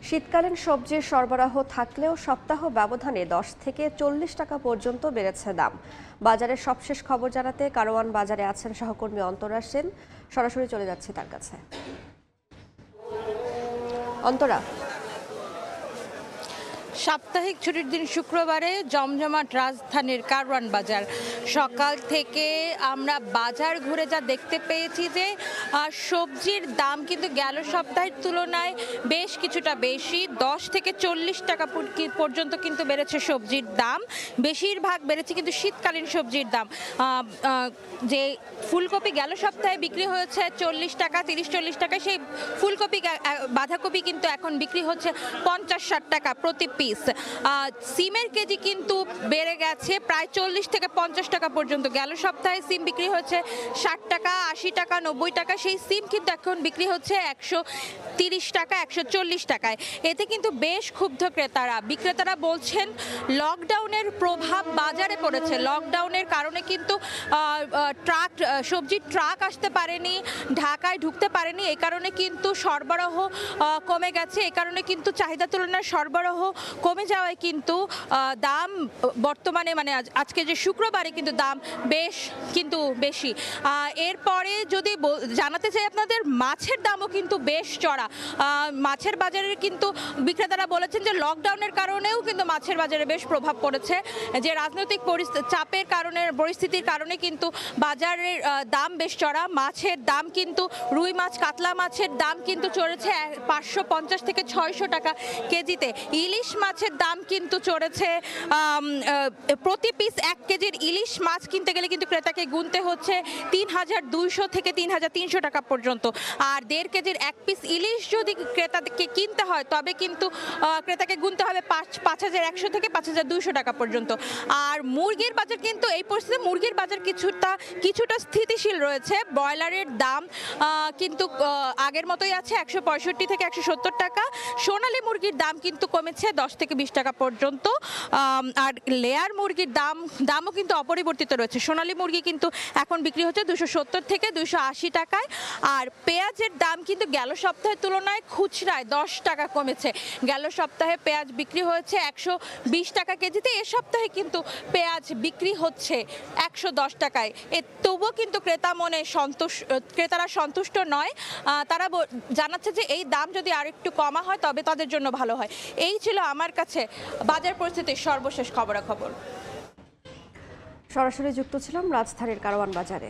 শীতকালীন সবজির সরবরাহ থাকলেও সপ্তাহ ব্যবধানে 10 থেকে 40 টাকা পর্যন্ত বেড়েছে দাম। বাজারের সবশেষ খবর জানাতে কারওয়ান বাজারে আছেন সহকর্মী অন্তরা সেন। সরাসরি চলে যাচ্ছে তার কাছে। অন্তরা, সাপ্তাহিক ছুটির দিন শুক্রবারে জমজমাট রাজধানীর কারওয়ান বাজার। সকাল থেকে আমরা বাজার ঘুরে যা দেখতে পেয়েছি যে সবজির দাম কিন্তু গেল সপ্তাহের তুলনায় বেশ কিছুটা বেশি, 10 থেকে 40 টাকা পর্যন্ত কিন্তু বেড়েছে সবজির দাম। বেশিরভাগ বেড়েছে কিন্তু শীতকালীন সবজির দাম। যে ফুলকপি গেল সপ্তাহে বিক্রি হয়েছে 40 টাকা, 30-40 টাকা, সেই ফুলকপি বাঁধাকপি কিন্তু এখন বিক্রি হচ্ছে 50-60 টাকা প্রতি পিস। সিমের কেজি কিন্তু বেড়ে গেছে প্রায় 40 থেকে 50 টাকা পর্যন্ত। গেল সপ্তাহে সিম বিক্রি হচ্ছে 60 টাকা, 80 টাকা, 90 টাকা, সেই সিম কিন্তু এখন বিক্রি হচ্ছে 130 টাকা, 140 টাকায়। এতে কিন্তু বেশ ক্ষুব্ধ ক্রেতারা। বিক্রেতারা বলছেন লকডাউনের প্রভাব বাজারে পড়েছে। লকডাউনের কারণে কিন্তু সবজির ট্রাক আসতে পারেনি, ঢাকায় ঢুকতে পারেনি, এই কারণে কিন্তু সরবরাহ কমে গেছে। এই কারণে কিন্তু চাহিদা তুলনায় সরবরাহ কমে যাওয়ায় কিন্তু দাম বর্তমানে আজকে যে শুক্রবারে কিন্তু দাম বেশ কিন্তু বেশি। এরপরে যদি জানাতে চাই আপনাদের, মাছের দামও কিন্তু বেশ চড়া। মাছের বাজারে কিন্তু বিক্রেতারা বলেছেন যে লকডাউনের কারণেও কিন্তু মাছের বাজারে বেশ প্রভাব পড়েছে। যে রাজনৈতিক চাপের কারণে, পরিস্থিতির কারণে কিন্তু বাজারের দাম বেশ চড়া। মাছের দাম কিন্তু রুই মাছ, কাতলা মাছের দাম কিন্তু চড়েছে 550 থেকে 600 টাকা কেজিতে। ইলিশ মাছের দাম কিন্তু চড়েছে, প্রতি পিস 1 কেজির ইলিশ মাছ কিনতে গেলে কিন্তু ক্রেতাকে গুনতে হচ্ছে 3200 থেকে 3300 টাকা পর্যন্ত। আর 1.5 কেজির 1 পিস ইলিশ যদি ক্রেতাকে কিনতে হয় তবে কিন্তু ক্রেতাকে গুনতে হবে 5100 থেকে 5200 টাকা পর্যন্ত। আর মুরগির বাজার কিন্তু এই পরিস্থিতিতে মুরগির বাজার কিছুটা স্থিতিশীল রয়েছে। ব্রয়লারের দাম কিন্তু আগের মতোই আছে 165 থেকে 170 টাকা। সোনালী মুরগির দাম কিন্তু কমেছে 10 থেকে 20 টাকা পর্যন্ত। আর লেয়ার মুরগির দামও কিন্তু অপরিবর্তিত রয়েছে। সোনালী মুরগি কিন্তু এখন বিক্রি হচ্ছে 270 থেকে 280 টাকায়। আর পেঁয়াজের দাম কিন্তু গেল সপ্তাহের তুলনায় খুচরায় 10 টাকা কমেছে। গেল সপ্তাহে পেঁয়াজ বিক্রি হয়েছে 120 টাকা কেজিতে, এ সপ্তাহে কিন্তু পেঁয়াজ বিক্রি হচ্ছে 110 টাকায়। তবুও কিন্তু ক্রেতারা সন্তুষ্ট নয়। তারা জানাচ্ছে যে এই দাম যদি আরেকটু কমা হয় তবে তাদের জন্য ভালো হয়। এই ছিল আমার কাছে বাজার পরিস্থিতির সর্বশেষ খবরাখবর। সরাসরি যুক্ত ছিলাম রাজধানীর কারওয়ান বাজারে।